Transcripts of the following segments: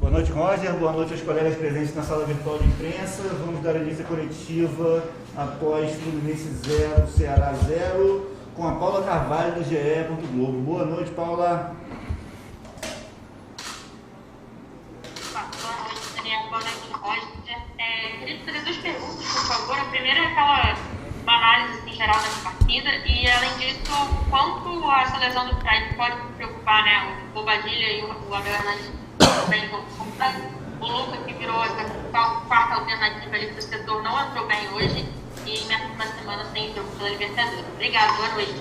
Boa noite, Roger. Boa noite aos colegas presentes na sala virtual de imprensa. Vamos dar início à coletiva após Fluminense 0, Ceará 0, com a Paula Carvalho do GE. Globo. Boa noite, Paula. Boa noite, Daniel. Boa noite, Roger. Queria fazer duas perguntas, por favor. A primeira é aquela uma análise geral dessa partida e, além disso, quanto a essa lesão do Fred pode preocupar, né? O Bobadilha e o Abel Hernandes também vão comprar. O Luca, que virou essa quarta alternativa ali para o setor, não entrou bem hoje e na próxima semana tem jogo pela Libertadores. Obrigado, boa noite.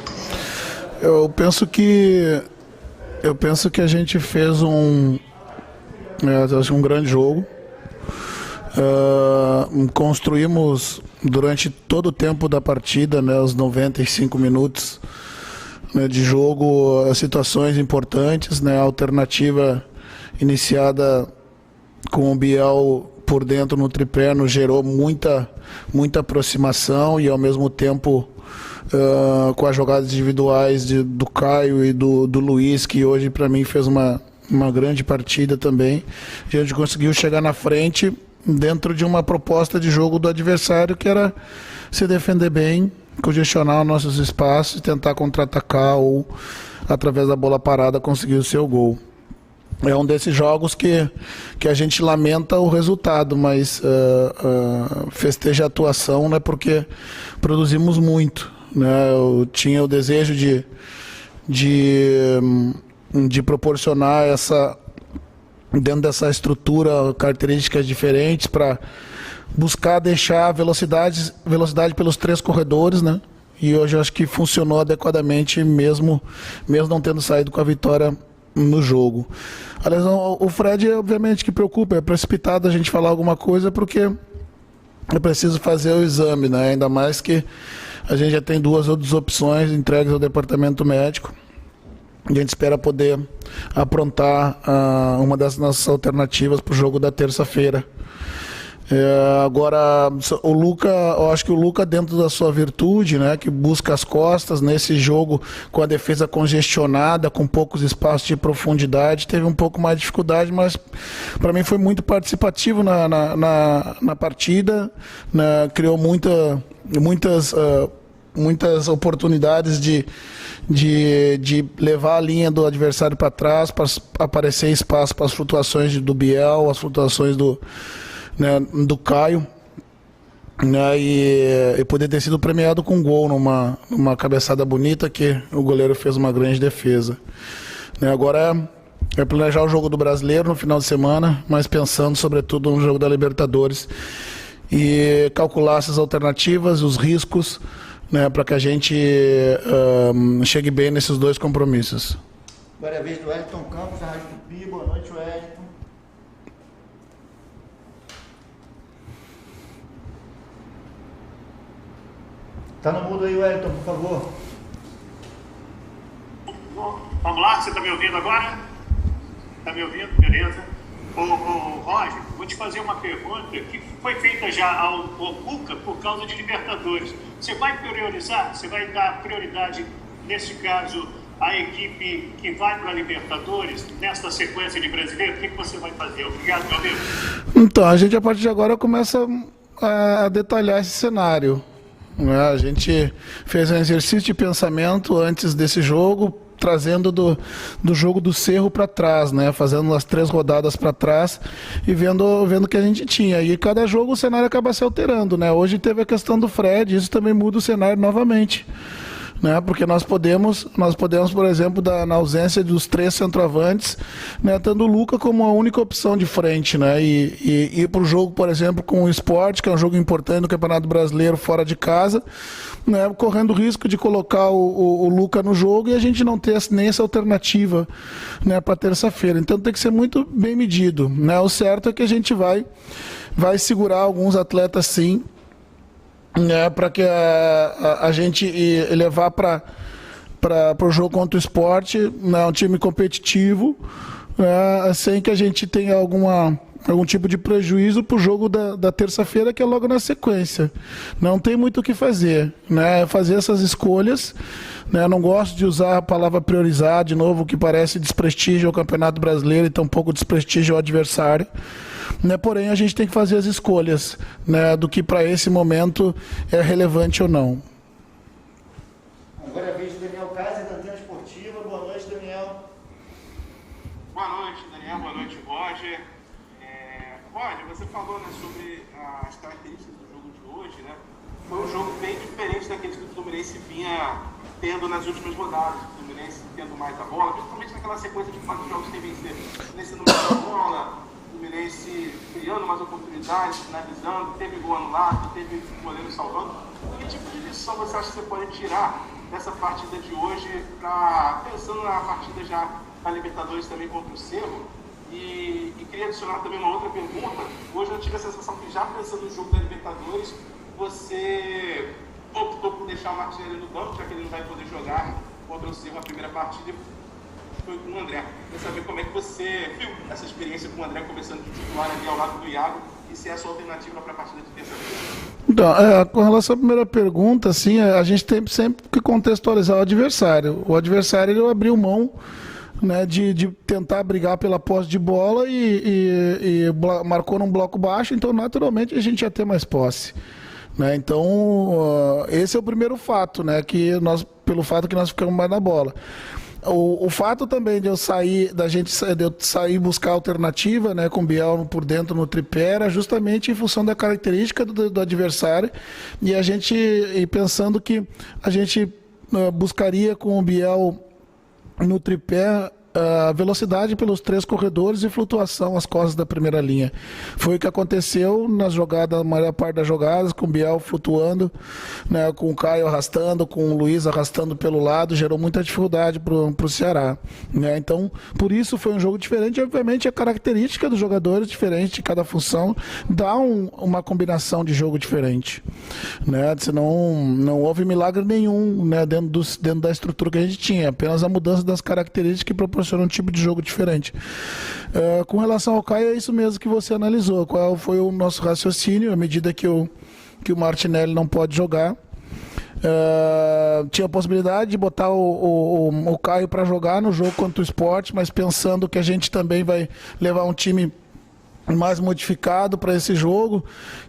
Eu penso que a gente fez um grande jogo. Construímos durante todo o tempo da partida, né, os 95 minutos, né, de jogo, situações importantes, né, a alternativa iniciada com o Biel por dentro no tripé nos gerou muita aproximação e ao mesmo tempo com as jogadas individuais do Caio e do Luiz, que hoje para mim fez uma grande partida também. A gente conseguiu chegar na frente dentro de uma proposta de jogo do adversário, que era se defender bem, congestionar nossos espaços, tentar contra-atacar ou, através da bola parada, conseguir o seu gol. É um desses jogos que a gente lamenta o resultado, mas festeja a atuação, né, porque produzimos muito, né? Eu tinha o desejo de proporcionar dentro dessa estrutura, características diferentes para buscar deixar velocidade pelos três corredores, né? E hoje eu acho que funcionou adequadamente, mesmo não tendo saído com a vitória no jogo. A lesão, o Fred, obviamente, que preocupa, é precipitado a gente falar alguma coisa, porque é preciso fazer o exame, né? Ainda mais que a gente já tem duas outras opções entregues ao departamento médico. A gente espera poder aprontar uma das nossas alternativas para o jogo da terça-feira. Agora, o Luca, eu acho que o Luca, dentro da sua virtude, né, que busca as costas, nesse jogo com a defesa congestionada, com poucos espaços de profundidade, teve um pouco mais de dificuldade, mas para mim foi muito participativo na partida, né, criou muitas oportunidades de levar a linha do adversário para trás, para aparecer espaço para as flutuações do Biel, as flutuações do Caio, né, e poder ter sido premiado com gol numa cabeçada bonita, que o goleiro fez uma grande defesa. Né, agora é planejar o jogo do Brasileiro no final de semana, mas pensando sobretudo no jogo da Libertadores e calcular essas alternativas, os riscos, né, para que a gente chegue bem nesses dois compromissos. Agora é a vez do Wellington Campos, da Rádio Tupi. Boa noite, Wellington. Tá no mudo aí, Wellington, por favor. Vamos lá, você está me ouvindo agora? Está me ouvindo? Beleza. Roger, vou te fazer uma pergunta que foi feita já ao Cuca por causa de Libertadores. Você vai priorizar, você vai dar prioridade, nesse caso, à equipe que vai para a Libertadores, nesta sequência de brasileiro? O que você vai fazer? Obrigado, meu amigo. Então, a gente, a partir de agora, começa a detalhar esse cenário. A gente fez um exercício de pensamento antes desse jogo, trazendo do jogo do Cerro para trás, né? Fazendo as 3 rodadas para trás e vendo o que a gente tinha. E cada jogo o cenário acaba se alterando, né? Hoje teve a questão do Fred, isso também muda o cenário novamente, né? Porque nós podemos, por exemplo, na ausência dos 3 centroavantes, né, tendo o Luca como a única opção de frente, né? E ir para o jogo, por exemplo, com o Sport, que é um jogo importante no Campeonato Brasileiro fora de casa, né, correndo o risco de colocar o Luca no jogo e a gente não ter nem essa alternativa, né, para terça-feira. Então tem que ser muito bem medido, né? O certo é que a gente vai segurar alguns atletas, sim, né, para que a gente levar para o jogo contra o Sport, né, um time competitivo, sem que a gente tenha algum tipo de prejuízo para o jogo da terça-feira, que é logo na sequência. Não tem muito o que fazer, né? Fazer essas escolhas, né? Não gosto de usar a palavra priorizar, de novo, que parece desprestígio ao Campeonato Brasileiro e tampouco desprestígio ao adversário. Né? Porém, a gente tem que fazer as escolhas, né? Do que para esse momento é relevante ou não. Agora é a vez do Daniel Kaiser, da Antena Esportiva. Boa noite, Daniel. Boa noite, Daniel. Boa noite, Roger. Roger, você falou, né, sobre as características do jogo de hoje, né? Foi um jogo bem diferente daqueles que o Fluminense vinha tendo nas últimas rodadas. O Fluminense tendo mais a bola, principalmente naquela sequência de 4 jogos sem vencer. O Fluminense não mais a bola, o Fluminense criando mais oportunidades, finalizando, teve gol anulado, teve goleiro salvando. Que tipo de lição você acha que você pode tirar dessa partida de hoje, pensando na partida já da Libertadores também contra o Cerro? E queria adicionar também uma outra pergunta. Hoje eu tive a sensação que, já pensando no jogo da Libertadores, você optou por deixar o Martinelli no banco, já que ele não vai poder jogar contra o Cerro a primeira partida, foi com o André. Queria saber como é que você viu essa experiência com o André começando de titular ali ao lado do Iago, e se é a sua alternativa para a partida de terça-feira. Então, com relação à primeira pergunta, assim, a gente tem sempre que contextualizar o adversário. O adversário, ele abriu mão, né, de tentar brigar pela posse de bola e marcou num bloco baixo, então naturalmente a gente ia ter mais posse, né? Então esse é o primeiro fato, né, pelo fato que nós ficamos mais na bola. O fato também de eu sair buscar alternativa, né, com o Biel por dentro no tripé, era justamente em função da característica do adversário, e pensando que a gente buscaria com o Biel no tripé a velocidade pelos 3 corredores e flutuação às costas da primeira linha. Foi o que aconteceu nas jogadas, a maior parte das jogadas, com o Biel flutuando, né, com o Caio arrastando, com o Luiz arrastando pelo lado, gerou muita dificuldade para o Ceará, né? Então, por isso foi um jogo diferente. Obviamente, a característica dos jogadores diferente de cada função dá uma combinação de jogo diferente, né? Senão não houve milagre nenhum, né, dentro da estrutura que a gente tinha, apenas a mudança das características que proporcionou um tipo de jogo diferente. Com relação ao Caio, é isso mesmo que você analisou. Qual foi o nosso raciocínio à medida que o Martinelli não pode jogar? Tinha a possibilidade de botar o Caio para jogar no jogo contra o Sport, mas pensando que a gente também vai levar um time mais modificado para esse jogo,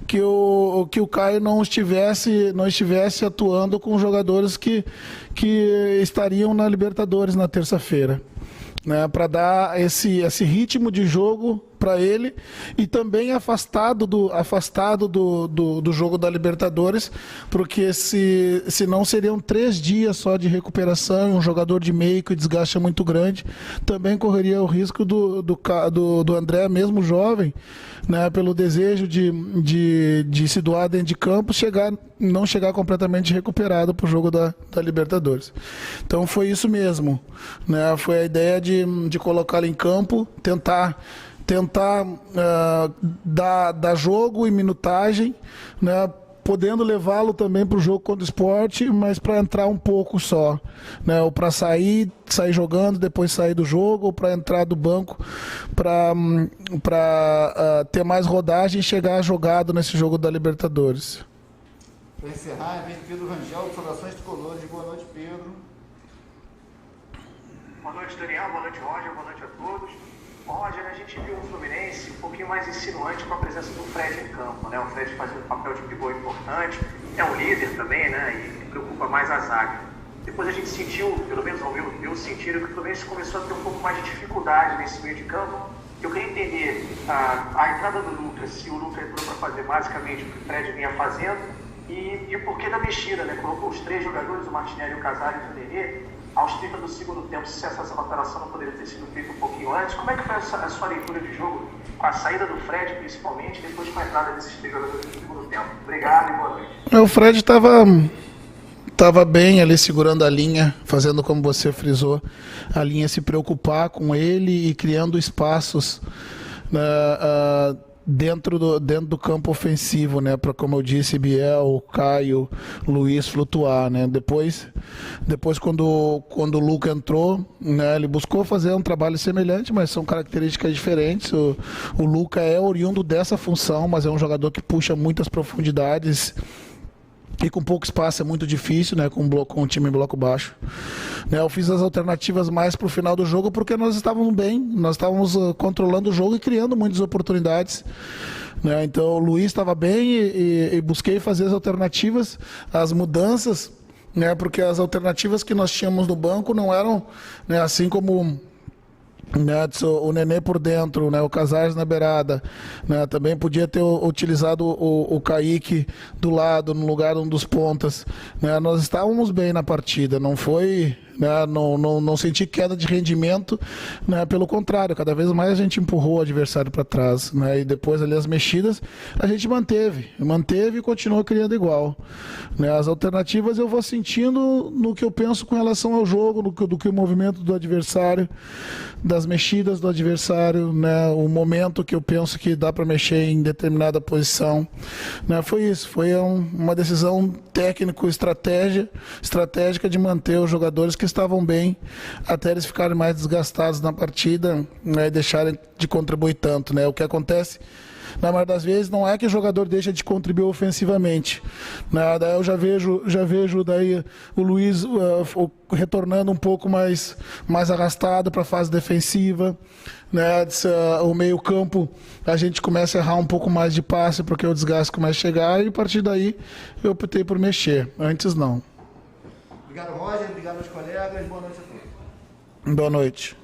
que o Caio não estivesse atuando com jogadores que estariam na Libertadores na terça-feira, né, para dar esse ritmo de jogo para ele, e também afastado do jogo da Libertadores, porque senão seriam 3 dias só de recuperação, um jogador de meio que o desgaste é muito grande. Também correria o risco do André, mesmo jovem, né, pelo desejo de se doar dentro de campo, não chegar completamente recuperado para o jogo da Libertadores. Então foi isso mesmo, né? Foi a ideia de colocá-lo em campo, tentar dar jogo e minutagem, né, podendo levá-lo também para o jogo contra o Sport, mas para entrar um pouco só, né, ou para sair jogando, depois sair do jogo, ou para entrar do banco, para ter mais rodagem e chegar jogado nesse jogo da Libertadores. Para encerrar, vem Pedro Rangel, observações tricolores. Boa noite, Pedro. Boa noite, Daniel. Boa noite, Roger. Boa noite a todos. Roger, a gente viu o Fluminense um pouquinho mais insinuante com a presença do Fred em campo, né? O Fred faz um papel de pivô importante, é um líder também, né? E preocupa mais a zaga. Depois a gente sentiu, pelo menos ao meu sentir, que o Fluminense começou a ter um pouco mais de dificuldade nesse meio de campo. Eu queria entender a entrada do Lucas, se o Lucas entrou para fazer basicamente o que o Fred vinha fazendo, e o porquê da mexida, né? Colocou os 3 jogadores, o Martinelli, o Casares e o Nenê, aos 30 do segundo tempo, se essa alteração não poderia ter sido feita um pouquinho antes. Como é que foi a sua leitura de jogo, com a saída do Fred, principalmente, depois com a entrada desses 3 jogadores no segundo tempo? Obrigado e boa noite. O Fred estava bem ali, segurando a linha, fazendo como você frisou, a linha se preocupar com ele e criando espaços, dentro do campo ofensivo, né? Para, como eu disse, Biel, Caio, Luiz flutuar, né? Depois quando o Luca entrou, né? Ele buscou fazer um trabalho semelhante, mas são características diferentes. O Luca é oriundo dessa função, mas é um jogador que puxa muitas profundidades. E com pouco espaço é muito difícil, né? Com um time em bloco baixo. Né, eu fiz as alternativas mais para o final do jogo porque nós estávamos bem, nós estávamos controlando o jogo e criando muitas oportunidades. Né, então o Luiz estava bem e busquei fazer as alternativas, as mudanças, né, porque as alternativas que nós tínhamos no banco não eram, né, assim como... Né, o Nenê por dentro, né, o Casares na beirada, né, também podia ter utilizado o Kaique do lado, no lugar de um dos pontas, né, nós estávamos bem na partida, não foi, né, não senti queda de rendimento, né, pelo contrário, cada vez mais a gente empurrou o adversário para trás, né, e depois ali as mexidas a gente manteve e continuou criando igual, né, as alternativas eu vou sentindo no que eu penso com relação ao jogo, do que o movimento do adversário, das mexidas do adversário, né, o momento que eu penso que dá para mexer em determinada posição, né, foi isso, foi uma decisão estratégica de manter os jogadores que estavam bem até eles ficarem mais desgastados na partida, né, e deixarem de contribuir tanto, né, o que acontece na maioria das vezes não é que o jogador deixa de contribuir ofensivamente, né? Daí eu já vejo daí o Luiz retornando um pouco mais arrastado para a fase defensiva, né? O meio campo a gente começa a errar um pouco mais de passe porque o desgaste começa a chegar e a partir daí eu optei por mexer, antes não. Obrigado, Roger, obrigado aos colegas, boa noite a todos. Boa noite.